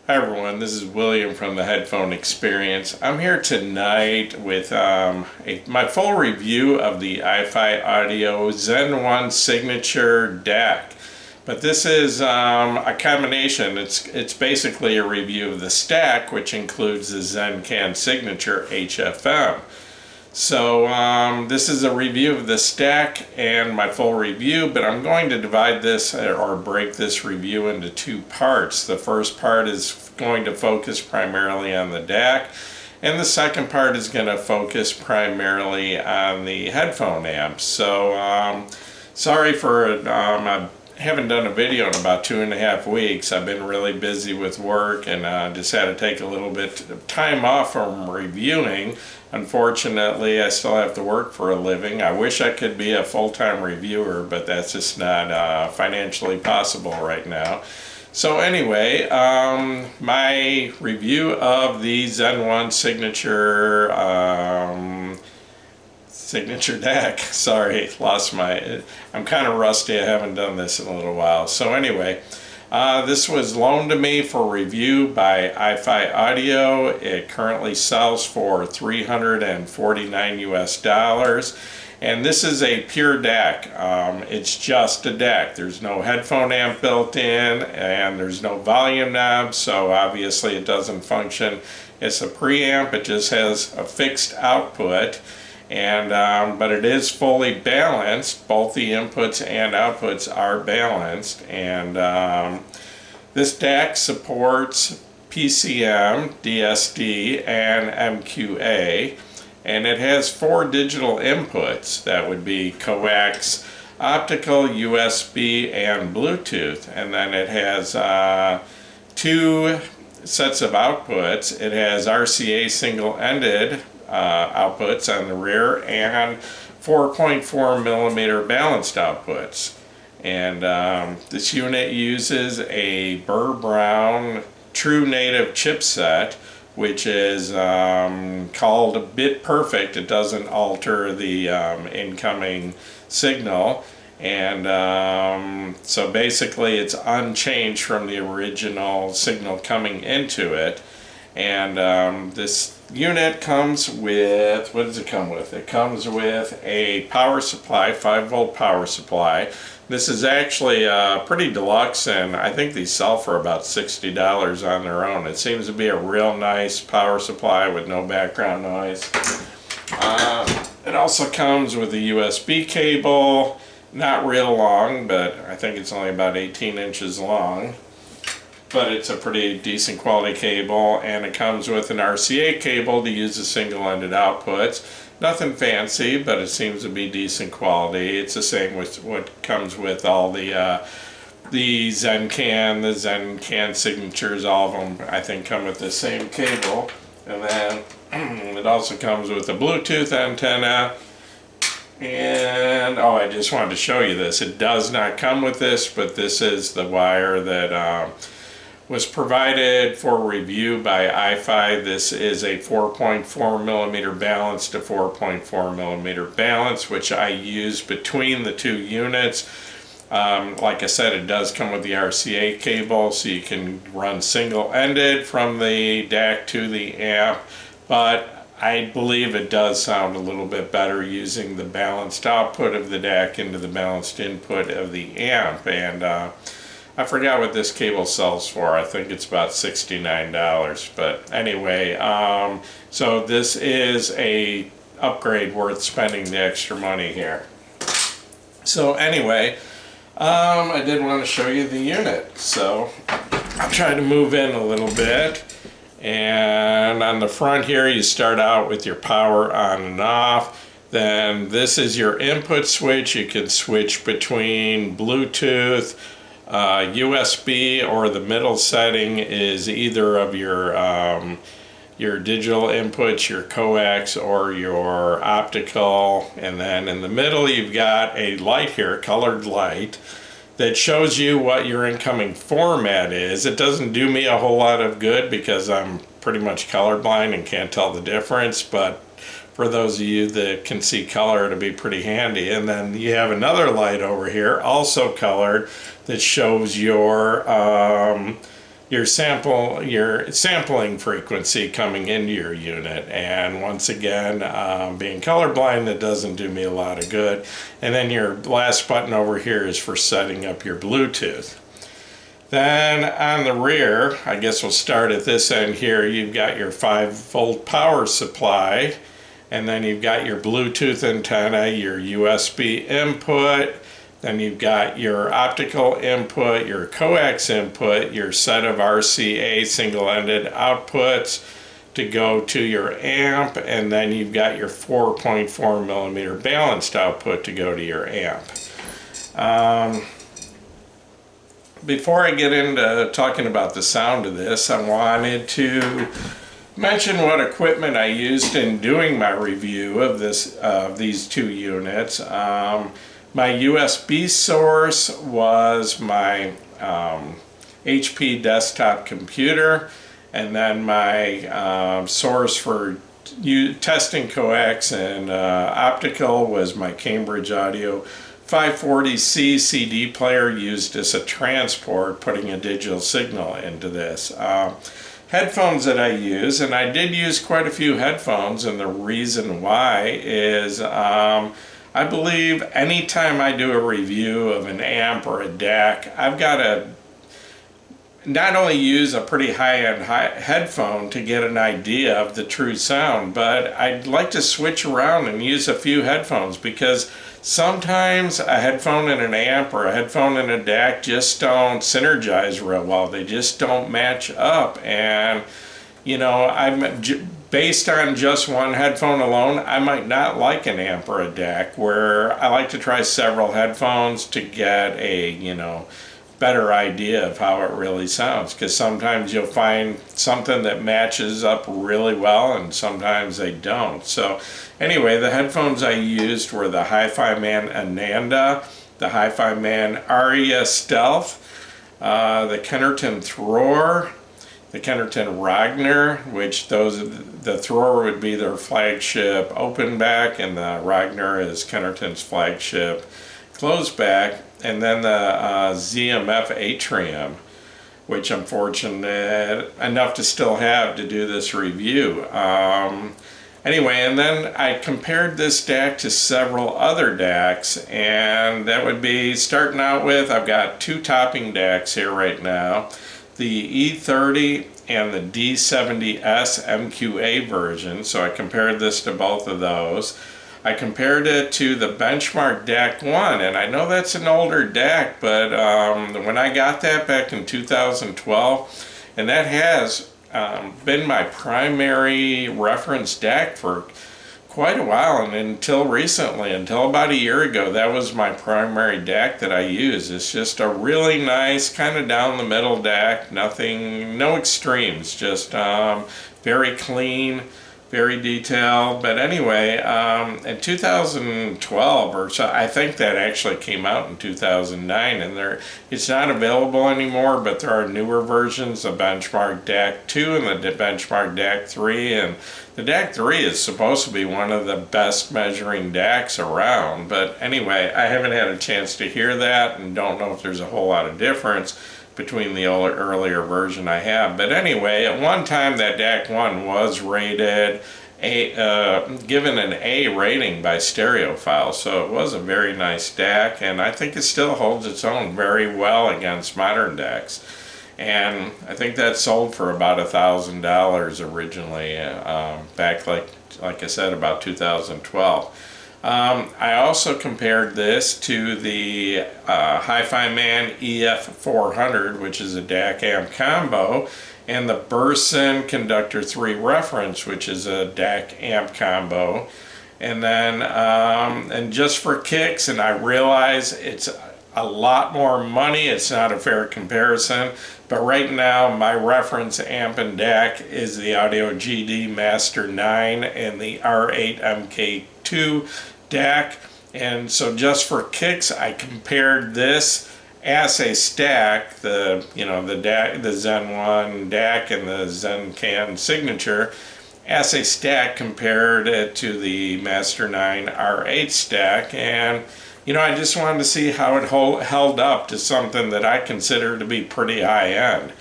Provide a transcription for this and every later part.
Hi everyone, this is William from the Headphone Experience. I'm here tonight with my full review of the Hi-Fi Audio ZEN Signature DAC. But this is a combination. It's basically a review of the stack, which includes the ZEN Signature HFM. So this is a review of the stack and my full review, but I'm going to divide this or break this review into two parts. The first part is going to focus primarily on the DAC, and the second part is going to focus primarily on the headphone amps. So sorry for I haven't done a video in about 2.5 weeks. I've been really busy with work and just had to take a little bit of time off from reviewing. Unfortunately, I still have to work for a living. I wish I could be a full-time reviewer, but that's just not financially possible right now. So anyway, my review of the ZEN Signature DAC. Sorry, I'm kind of rusty. I haven't done this in a little while. So anyway, this was loaned to me for review by Hi-Fi Audio. It currently sells for $349 US. And this is a pure DAC. It's just a DAC. There's no headphone amp built in, and there's no volume knob, so obviously it doesn't function. It's a preamp. It just has a fixed output. And but it is fully balanced. Both the inputs and outputs are balanced, and this DAC supports PCM, DSD, and MQA, and it has 4 digital inputs. That would be coax, optical, USB, and Bluetooth, and then it has 2 sets of outputs. It has RCA single-ended outputs on the rear and 4.4 millimeter balanced outputs. And this unit uses a Burr Brown True Native chipset, which is called Bit Perfect. It doesn't alter the incoming signal, and so basically it's unchanged from the original signal coming into it. And this unit comes with, what does it come with? It comes with a power supply, 5-volt power supply. This is actually pretty deluxe, and I think these sell for about $60 on their own. It seems to be a real nice power supply with no background noise. It also comes with a USB cable, not real long, but I think it's only about 18 inches long. But it's a pretty decent quality cable, and it comes with an RCA cable to use the single-ended outputs. Nothing fancy, but it seems to be decent quality. It's the same with what comes with all the ZEN Signatures. All of them, I think, come with the same cable. And then it also comes with a Bluetooth antenna. And oh, I just wanted to show you this. It does not come with this, but this is the wire that was provided for review by Hi-Fi. This is a 4.4 millimeter balance to 4.4 millimeter balance, which I use between the two units. Like I said, it does come with the RCA cable, so you can run single-ended from the DAC to the amp, but I believe it does sound a little bit better using the balanced output of the DAC into the balanced input of the amp. And I forgot what this cable sells for. I think it's about $69. But anyway, so this is a upgrade worth spending the extra money here. So anyway, I did want to show you the unit. So I'll try to move in a little bit. And on the front here, you start out with your power on and off. Then this is your input switch. You can switch between Bluetooth, USB, or the middle setting is either of your digital inputs, your coax or your optical. And then in the middle you've got a light here, colored light, that shows you what your incoming format is. It doesn't do me a whole lot of good because I'm pretty much colorblind and can't tell the difference, but for those of you that can see color, it'll be pretty handy. And then you have another light over here, also colored, that shows your your sampling frequency coming into your unit. And once again, being colorblind, that doesn't do me a lot of good. And then your last button over here is for setting up your Bluetooth. Then on the rear, I guess we'll start at this end here, you've got your 5-volt power supply, and then you've got your Bluetooth antenna, your USB input, then you've got your optical input, your coax input, your set of RCA single-ended outputs to go to your amp, and then you've got your 4.4 millimeter balanced output to go to your amp. Before I get into talking about the sound of this, I wanted to mention what equipment I used in doing my review of these two units. My USB source was my HP desktop computer, and then my source for testing coax and optical was my Cambridge Audio 540C CD player used as a transport, putting a digital signal into this. Headphones that I use, and I did use quite a few headphones, and the reason why is I believe anytime I do a review of an amp or a DAC, I've got to not only use a pretty high-end headphone to get an idea of the true sound, but I'd like to switch around and use a few headphones, because sometimes a headphone and an amp or a headphone and a DAC just don't synergize real well. They just don't match up. And, you know, based on just one headphone alone, I might not like an amp or a DAC, where I like to try several headphones to get a, you know, better idea of how it really sounds, because sometimes you'll find something that matches up really well and sometimes they don't. So anyway, the headphones I used were the Hi-Fi Man Ananda, the Hi-Fi Man Aria Stealth, the Kennerton Thror, the Kennerton Ragnar, which the Thror would be their flagship open back, and the Ragnar is Kennerton's flagship closed back. And then the ZMF Atrium, which I'm fortunate enough to still have to do this review. Anyway, and then I compared this DAC to several other DACs, and that would be starting out with, I've got two topping DACs here right now, the E30 and the D70S MQA version. So I compared this to both of those. I compared it to the Benchmark DAC 1, and I know that's an older DAC, but when I got that back in 2012, and that has been my primary reference DAC for quite a while, and until recently, until about a year ago, that was my primary DAC that I use. It's just a really nice, kind of down the middle DAC, no extremes, just very clean, very detailed. But anyway, in 2012 or so, I think that actually came out in 2009, and it's not available anymore, but there are newer versions, the Benchmark DAC 2 and the Benchmark DAC 3, and the DAC 3 is supposed to be one of the best measuring DACs around. But anyway, I haven't had a chance to hear that and don't know if there's a whole lot of difference between the earlier version I have. But anyway, at one time that DAC 1 was rated given an A rating by Stereophile, so it was a very nice DAC, and I think it still holds its own very well against modern DACs. And I think that sold for about $1,000 originally, back like I said, about 2012. I also compared this to the Hi-Fi Man EF400, which is a DAC amp combo, and the Burson Conductor 3 Reference, which is a DAC amp combo. And then, and just for kicks, and I realize it's a lot more money, it's not a fair comparison, but right now my reference amp and DAC is the Audio GD Master 9 and the R8 MK2 DAC. And so just for kicks, I compared this as a stack, the DAC, the ZEN 1 DAC and the ZEN Signature, as a stack, compared it to the Master 9 R8 stack, and I just wanted to see how it held up to something that I consider to be pretty high end.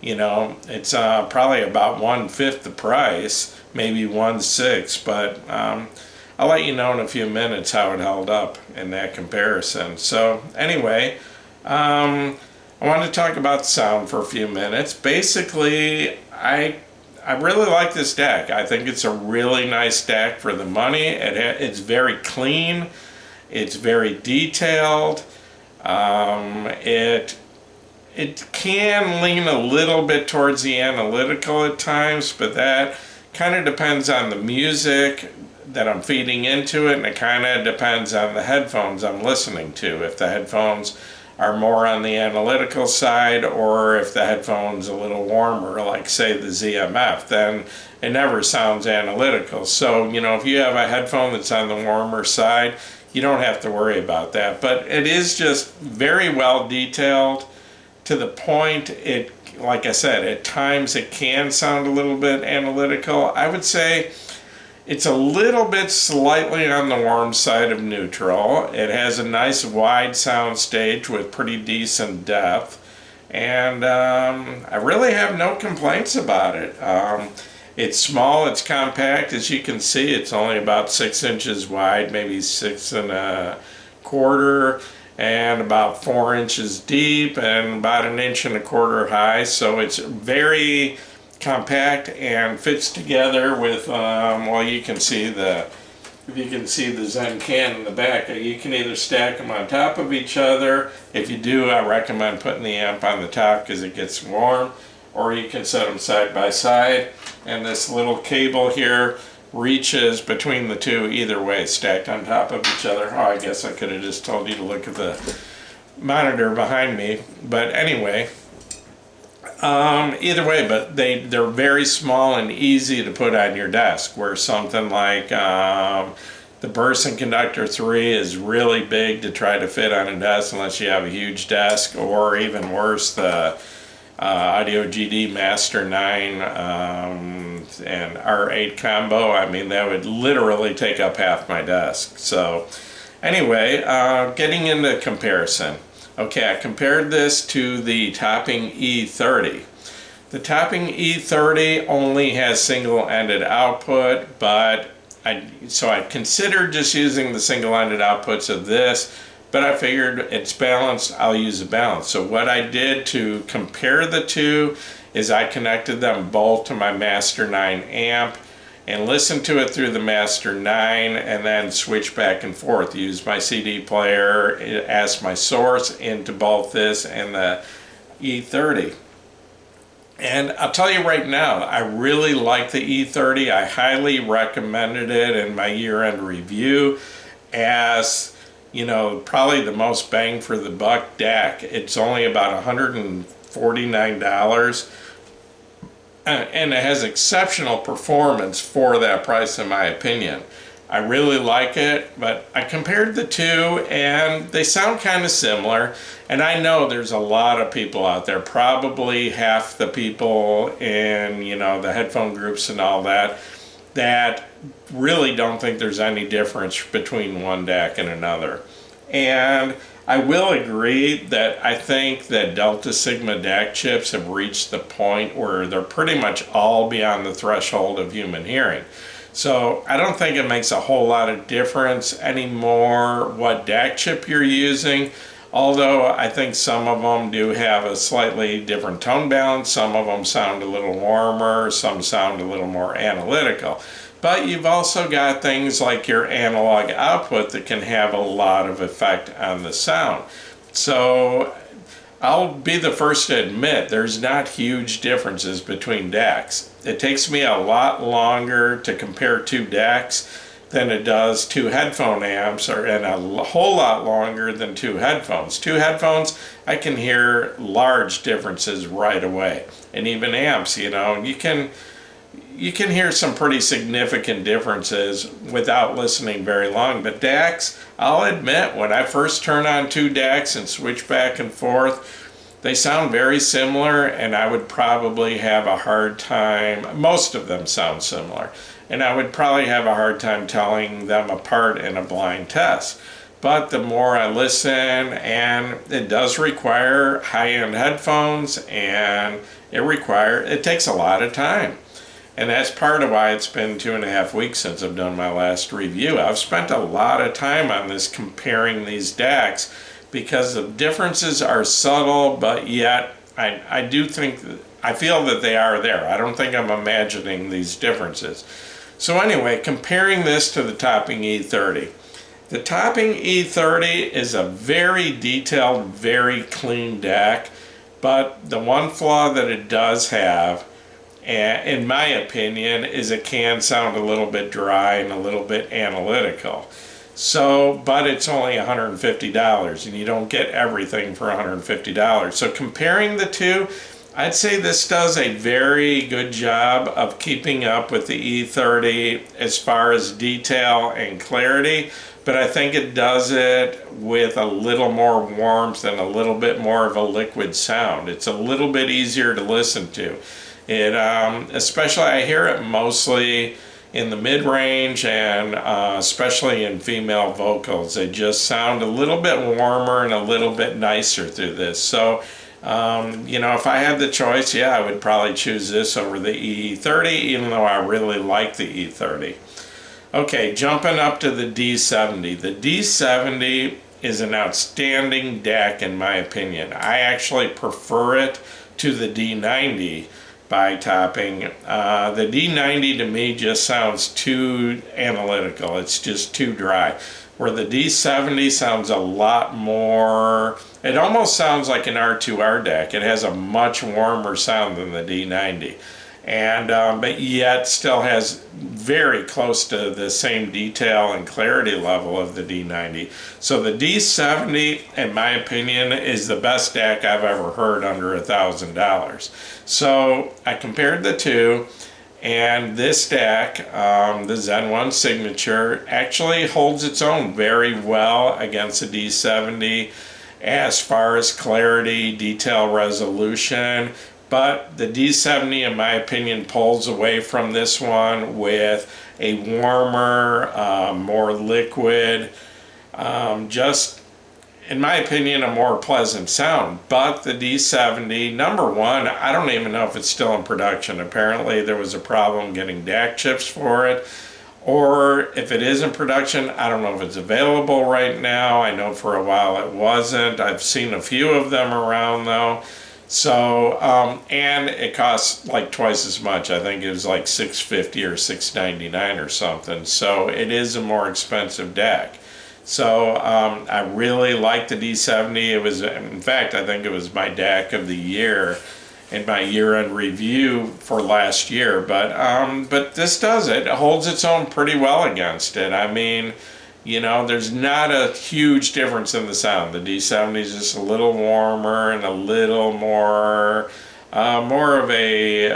You know, it's probably about 1/5 the price, maybe 1/6, but I'll let you know in a few minutes how it held up in that comparison. So anyway, I want to talk about sound for a few minutes. Basically, I really like this DAC. I think it's a really nice DAC for the money. It's very clean. It's very detailed. It can lean a little bit towards the analytical at times, but that kind of depends on the music that I'm feeding into it, and it kind of depends on the headphones I'm listening to. If the headphones are more on the analytical side, or if the headphone's a little warmer, like say the ZMF, then it never sounds analytical. So, you know, if you have a headphone that's on the warmer side, you don't have to worry about that. But it is just very well detailed, to the point. It, like I said, at times it can sound a little bit analytical. I would say it's a little bit slightly on the warm side of neutral. It has a nice wide sound stage with pretty decent depth, and I really have no complaints about it. It's small, it's compact. As you can see, it's only about 6 inches wide, maybe 6 1/4, and about 4 inches deep, and about 1 1/4 inches high. So it's very compact and fits together with, well, you can see the, if you can see the ZEN can in the back, you can either stack them on top of each other. If you do, I recommend putting the amp on the top because it gets warm, or you can set them side by side. And this little cable here reaches between the two either way, stacked on top of each other. Oh, I guess I could have just told you to look at the monitor behind me, but anyway, either way, but they're very small and easy to put on your desk, where something like the Burson Conductor 3 is really big to try to fit on a desk unless you have a huge desk, or even worse, the Audio GD Master 9 and R8 combo. I mean, that would literally take up half my desk. So anyway, getting into comparison. Okay, I compared this to the Topping E30. The Topping E30 only has single-ended output, but so I considered just using the single-ended outputs of this, but I figured it's balanced, I'll use a balance. So what I did to compare the two is I connected them both to my Master 9 amp and listened to it through the Master 9, and then switch back and forth. Use my CD player as my source into both this and the E30. And I'll tell you right now, I really like the E30. I highly recommended it in my year-end review as, you know, probably the most bang for the buck DAC. It's only about $149. And it has exceptional performance for that price, in my opinion. I really like it, but I compared the two and they sound kind of similar. And I know there's a lot of people out there, probably half the people in, you know, the headphone groups and all that, that really don't think there's any difference between one DAC and another. And I will agree that I think that Delta Sigma DAC chips have reached the point where they're pretty much all beyond the threshold of human hearing. So I don't think it makes a whole lot of difference anymore what DAC chip you're using, although I think some of them do have a slightly different tone balance. Some of them sound a little warmer, some sound a little more analytical. But you've also got things like your analog output that can have a lot of effect on the sound. So I'll be the first to admit there's not huge differences between DACs. It takes me a lot longer to compare two DACs than it does two headphone amps, and a whole lot longer than two headphones. Two headphones, I can hear large differences right away. And even amps, you know, you can hear some pretty significant differences without listening very long. But DACs, I'll admit, when I first turn on two DACs and switch back and forth, they sound very similar, and I would probably have a hard time, most of them sound similar, and I would probably have a hard time telling them apart in a blind test. but the more I listen, and it does require high-end headphones, and it takes a lot of time. And that's part of why it's been 2.5 weeks since I've done my last review. I've spent a lot of time on this comparing these DACs because the differences are subtle, but yet I feel that they are there. I don't think I'm imagining these differences. So anyway, comparing this to the Topping E30. The Topping E30 is a very detailed, very clean DAC, but the one flaw that it does have, in my opinion, is it can sound a little bit dry and a little bit analytical. So, but it's only $150 and you don't get everything for $150. So comparing the two, I'd say this does a very good job of keeping up with the E30 as far as detail and clarity, but I think it does it with a little more warmth and a little bit more of a liquid sound. It's a little bit easier to listen to. It, especially I hear it mostly in the mid-range and especially in female vocals. They just sound a little bit warmer and a little bit nicer through this. So, you know, if I had the choice, yeah, I would probably choose this over the E30, even though I really like the E30. Okay, jumping up to the D70. The D70 is an outstanding DAC in my opinion. I actually prefer it to the D90 by Topping. The D90 to me just sounds too analytical. It's just too dry. Where the D70 sounds a lot more, it almost sounds like an R2R DAC. It has a much warmer sound than the D90. And but yet still has very close to the same detail and clarity level of the D90. So the D70, in my opinion, is the best DAC I've ever heard under $1,000. So I compared the two, and this DAC, the ZEN Signature, actually holds its own very well against the D70 as far as clarity, detail resolution. But the D70, in my opinion, pulls away from this one with a warmer, more liquid, just, in my opinion, a more pleasant sound. But the D70, number one, I don't even know if it's still in production. Apparently there was a problem getting DAC chips for it. Or if it is in production, I don't know if it's available right now. I know for a while it wasn't. I've seen a few of them around though. So, and it costs like twice as much. I think it was like $650 or $699 or something. So it is a more expensive DAC. So I really like the D70. It was, in fact, I think it was my DAC of the year in my year-end review for last year. But this does it. It holds its own pretty well against it. I mean, you know, there's not a huge difference in the sound. The D70 is just a little warmer and a little more, more of a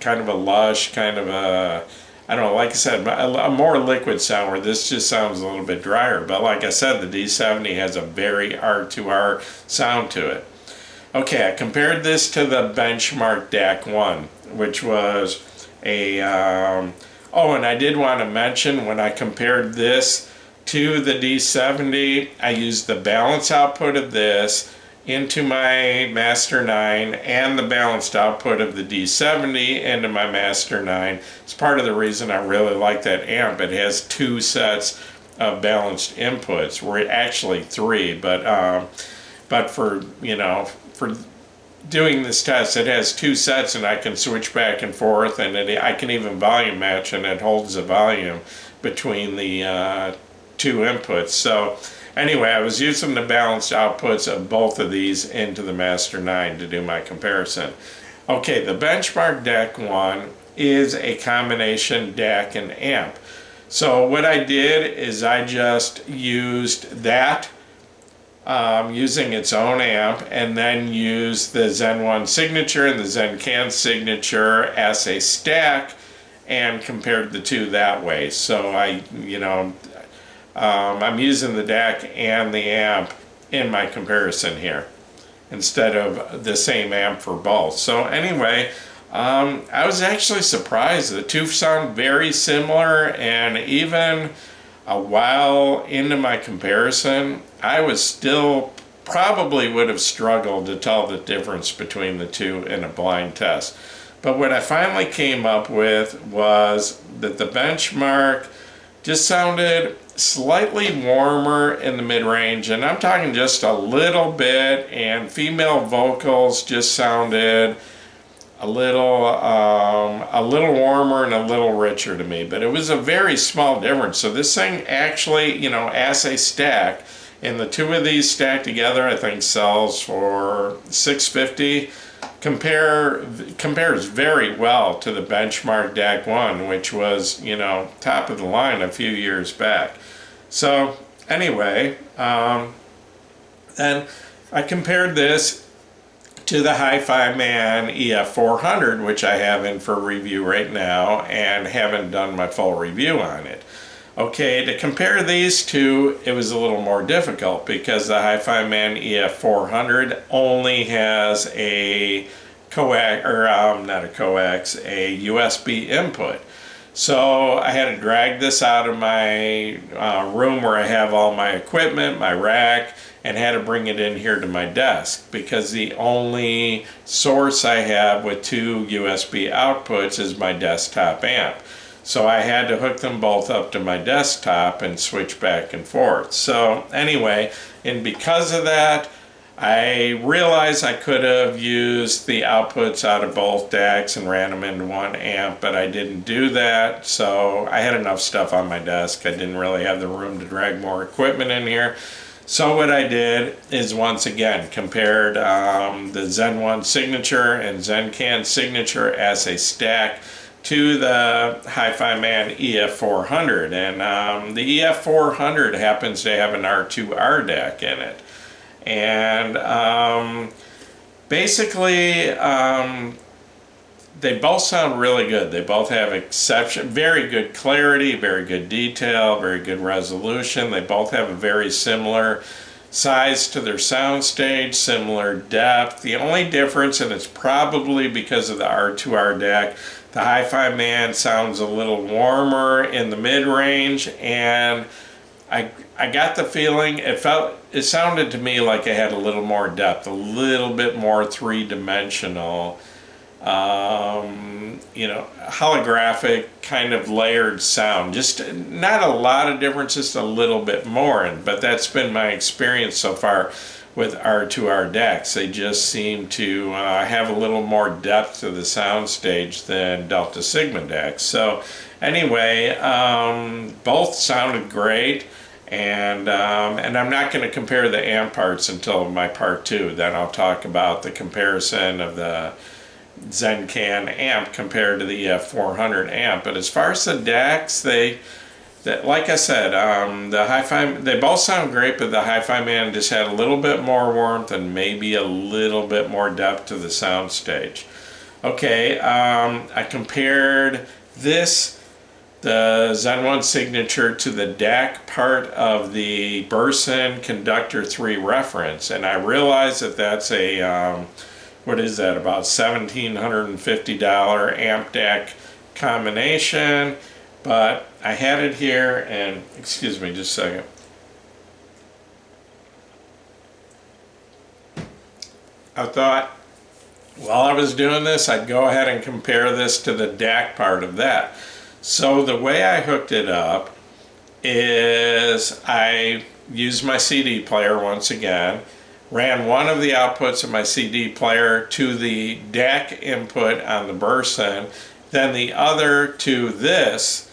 kind of a lush, kind of a, I don't know, like I said, a more liquid sound, where this just sounds a little bit drier. But like I said, the D70 has a very R2R sound to it. Okay, I compared this to the benchmark DAC 1, which was a, oh, and I did want to mention, when I compared this to the D70, I used the balance output of this into my Master 9 and the balanced output of the D70 into my Master 9. It's part of the reason I really like that amp. It has two sets of balanced inputs, or actually three, but for, you know, for doing this test, it has two sets and I can switch back and forth, and I can even volume match, and it holds the volume between the two inputs. So anyway, I was using the balanced outputs of both of these into the Master 9 to do my comparison. Okay, the benchmark DAC 1 is a combination DAC and amp. So what I did is I just used that using its own amp, and then use the ZEN Signature and the ZEN Signature as a stack and compared the two that way. So I, you know, I'm using the DAC and the amp in my comparison here instead of the same amp for both. So anyway, I was actually surprised. The two sound very similar, and even a while into my comparison, I was still probably would have struggled to tell the difference between the two in a blind test. But what I finally came up with was that the benchmark just sounded slightly warmer in the mid-range, and I'm talking just a little bit, and female vocals just sounded a little warmer and a little richer to me, but it was a very small difference. So this thing actually, you know, as a stack, and the two of these stacked together, I think sells for $650. Compares very well to the benchmark DAC 1, which was, you know, top of the line a few years back. So anyway, then I compared this to the Hi-Fi Man EF400, which I have in for review right now and haven't done my full review on it. Okay, to compare these two, it was a little more difficult because the Hi-Fi Man EF400 only has a coax, or not a coax, a USB input. So I had to drag this out of my room where I have all my equipment, my rack, and had to bring it in here to my desk because the only source I have with two USB outputs is my desktop amp. So I had to hook them both up to my desktop and switch back and forth. So anyway, and because of that, I realized I could have used the outputs out of both DACs and ran them into one amp, but I didn't do that. So I had enough stuff on my desk. I didn't really have the room to drag more equipment in here. So what I did is once again compared the ZEN Signature and ZEN Signature as a stack to the Hi-Fi Man EF400, and the EF400 happens to have an R2R DAC in it, and basically they both sound really good. They both have very good clarity, very good detail, very good resolution. They both have a very similar size to their soundstage, similar depth. The only difference, and it's probably because of the R2R DAC, the Hi-Fi Man sounds a little warmer in the mid-range, and I got the feeling, it sounded to me like it had a little more depth, a little bit more three-dimensional, you know, holographic kind of layered sound. Just not a lot of difference, just a little bit more. But that's been my experience so far with R2R DACs. They just seem to have a little more depth to the soundstage than Delta Sigma DACs. So anyway, both sounded great. And I'm not going to compare the amp parts until my part 2. Then I'll talk about the comparison of the ZEN amp compared to the EF400 amp. But as far as the DACs, like I said, the Hi-Fi, they both sound great, but the Hi-Fi Man just had a little bit more warmth and maybe a little bit more depth to the soundstage. Okay, I compared the ZEN Signature to the DAC part of the Burson Conductor 3 reference, and I realized that that's a what is that, about $1,750 amp DAC combination, but I had it here, and excuse me just a second. I thought while I was doing this, I'd go ahead and compare this to the DAC part of that. So the way I hooked it up is I used my CD player once again, ran one of the outputs of my CD player to the DAC input on the Burson, then the other to this,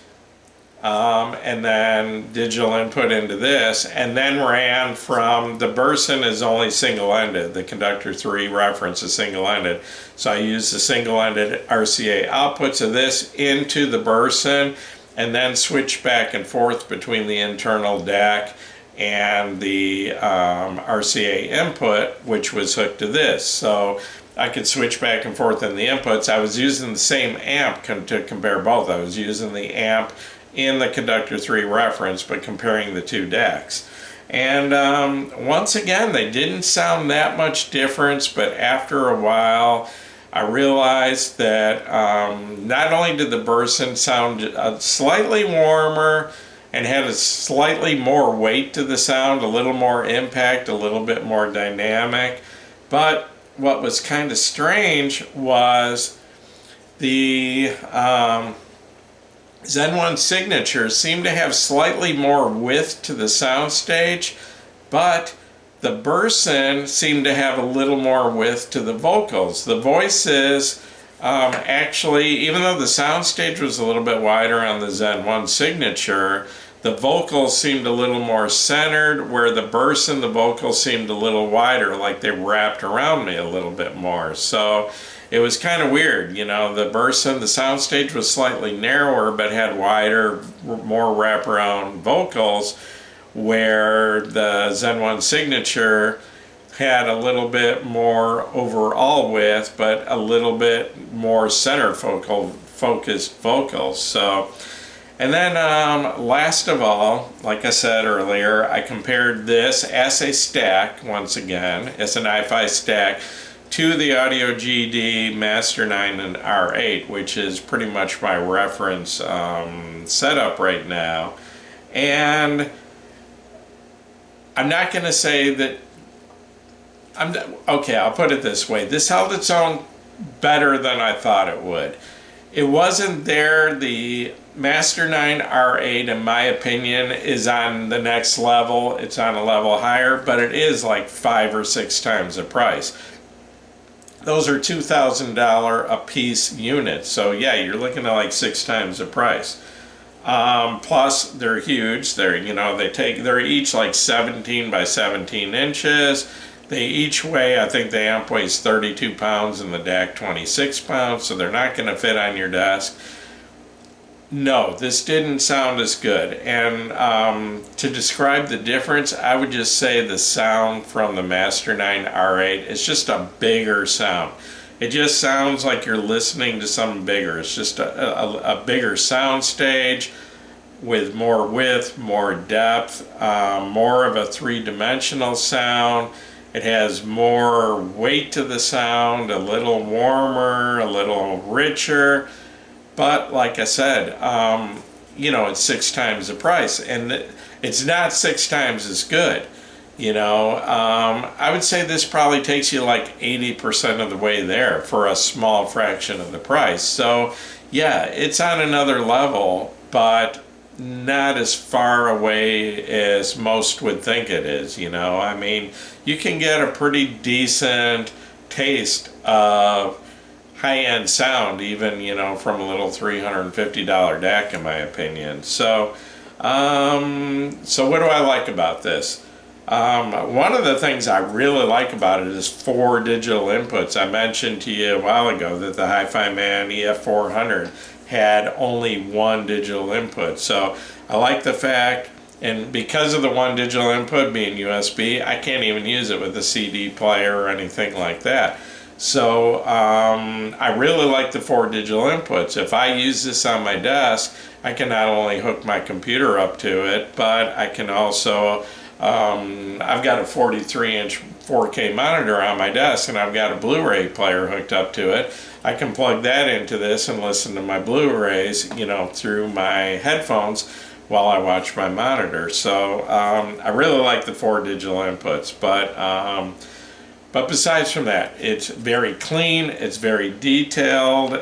and then digital input into this, and then ran from the Burson is only single-ended. The Conductor 3 reference is single-ended. So I used the single-ended RCA outputs of this into the Burson, and then switched back and forth between the internal DAC and the RCA input, which was hooked to this. So I could switch back and forth in the inputs. I was using the same amp to compare both. I was using the amp in the Conductor 3 reference, but comparing the two DACs. And once again, they didn't sound that much difference, but after a while, I realized that not only did the Burson sound slightly warmer and had a slightly more weight to the sound, a little more impact, a little bit more dynamic. But what was kind of strange was the ZEN Signature seemed to have slightly more width to the soundstage, but the Burson seemed to have a little more width to the vocals. The voices actually, even though the soundstage was a little bit wider on the ZEN Signature, the vocals seemed a little more centered, where the Burson, the vocals seemed a little wider, like they wrapped around me a little bit more. So it was kind of weird, you know. The Burson, the soundstage was slightly narrower, but had wider, more wraparound vocals, where the ZEN Signature had a little bit more overall width, but a little bit more center focused vocals. So, and then last of all, like I said earlier, I compared this as a stack, once again, as an hi-fi stack, to the Audio GD Master 9 and R8, which is pretty much my reference setup right now. And I'm not going to say that okay, I'll put it this way. This held its own better than I thought it would. It wasn't there. The Master 9 R8, in my opinion, is on the next level. It's on a level higher, but it is like 5 or 6 times the price. Those are $2,000 a piece units. So yeah, you're looking at like 6 times the price. Plus they're huge. They're each like 17 by 17 inches. They each weigh, I think the amp weighs 32 pounds and the DAC 26 pounds, so they're not going to fit on your desk. No, this didn't sound as good. And to describe the difference, I would just say the sound from the Master 9 R8 is just a bigger sound. It just sounds like you're listening to something bigger. It's just a bigger sound stage with more width, more depth, more of a three-dimensional sound. It has more weight to the sound, a little warmer, a little richer. But like I said, it's 6 times the price, and it's not 6 times as good. I would say this probably takes you like 80% of the way there for a small fraction of the price. So yeah, it's on another level, but not as far away as most would think it is. I mean, you can get a pretty decent taste of high-end sound, even, from a little $350 DAC, in my opinion. So, so what do I like about this? One of the things I really like about it is 4 digital inputs. I mentioned to you a while ago that the Hi-Fi Man EF400 had only 1 digital input. So I like the fact, and because of the 1 digital input being USB, I can't even use it with a CD player or anything like that. So I really like the 4 digital inputs. If I use this on my desk, I can not only hook my computer up to it, but I can also, I've got a 43-inch 4K monitor on my desk, and I've got a Blu-ray player hooked up to it. I can plug that into this and listen to my Blu-rays, through my headphones while I watch my monitor. So I really like the 4 digital inputs, but besides from that, it's very clean, it's very detailed,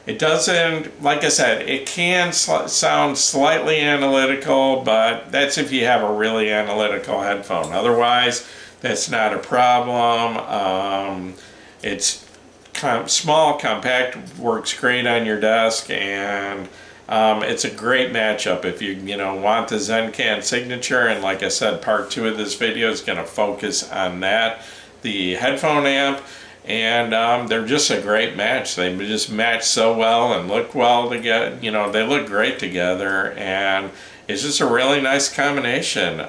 it doesn't, like I said, it can sound slightly analytical, but that's if you have a really analytical headphone. Otherwise, that's not a problem. It's small, compact, works great on your desk, and it's a great matchup if you want the ZEN Signature. And like I said, part 2 of this video is going to focus on that, the headphone amp, and they're just a great match. They just match so well and look well together. They look great together, and it's just a really nice combination.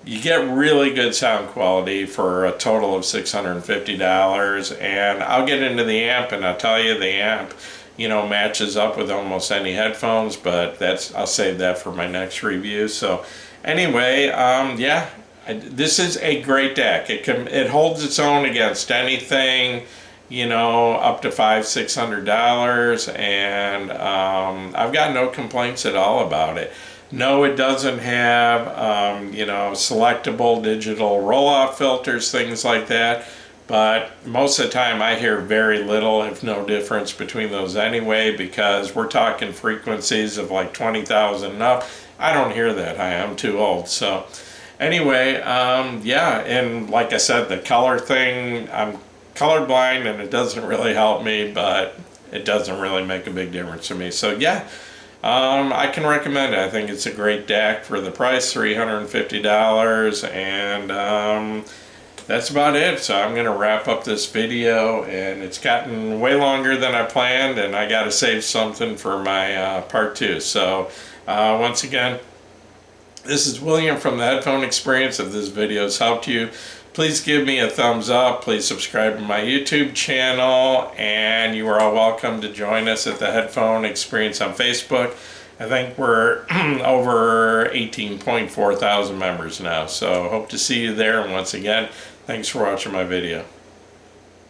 You get really good sound quality for a total of $650, and I'll get into the amp, and I'll tell you the amp matches up with almost any headphones, but I'll save that for my next review. So anyway, this is a great DAC. It holds its own against anything, you know, up to $500-600, and I've got no complaints at all about it. No, it doesn't have, you know, selectable digital roll-off filters, things like that. But most of the time I hear very little, if no difference between those anyway, because we're talking frequencies of like 20,000 and up. I don't hear that high, I'm too old. So anyway, yeah, and like I said, the color thing, I'm colorblind and it doesn't really help me, but it doesn't really make a big difference to me. So yeah, I can recommend it. I think it's a great DAC for the price, $350, and that's about it. So I'm going to wrap up this video, and it's gotten way longer than I planned, and I got to save something for my part 2. So once again, this is William from the Headphone Experience. If this video has helped you, please give me a thumbs up. Please subscribe to my YouTube channel, and you are all welcome to join us at the Headphone Experience on Facebook. I think we're over 18.4 thousand members now, so hope to see you there. And once again, thanks for watching my video.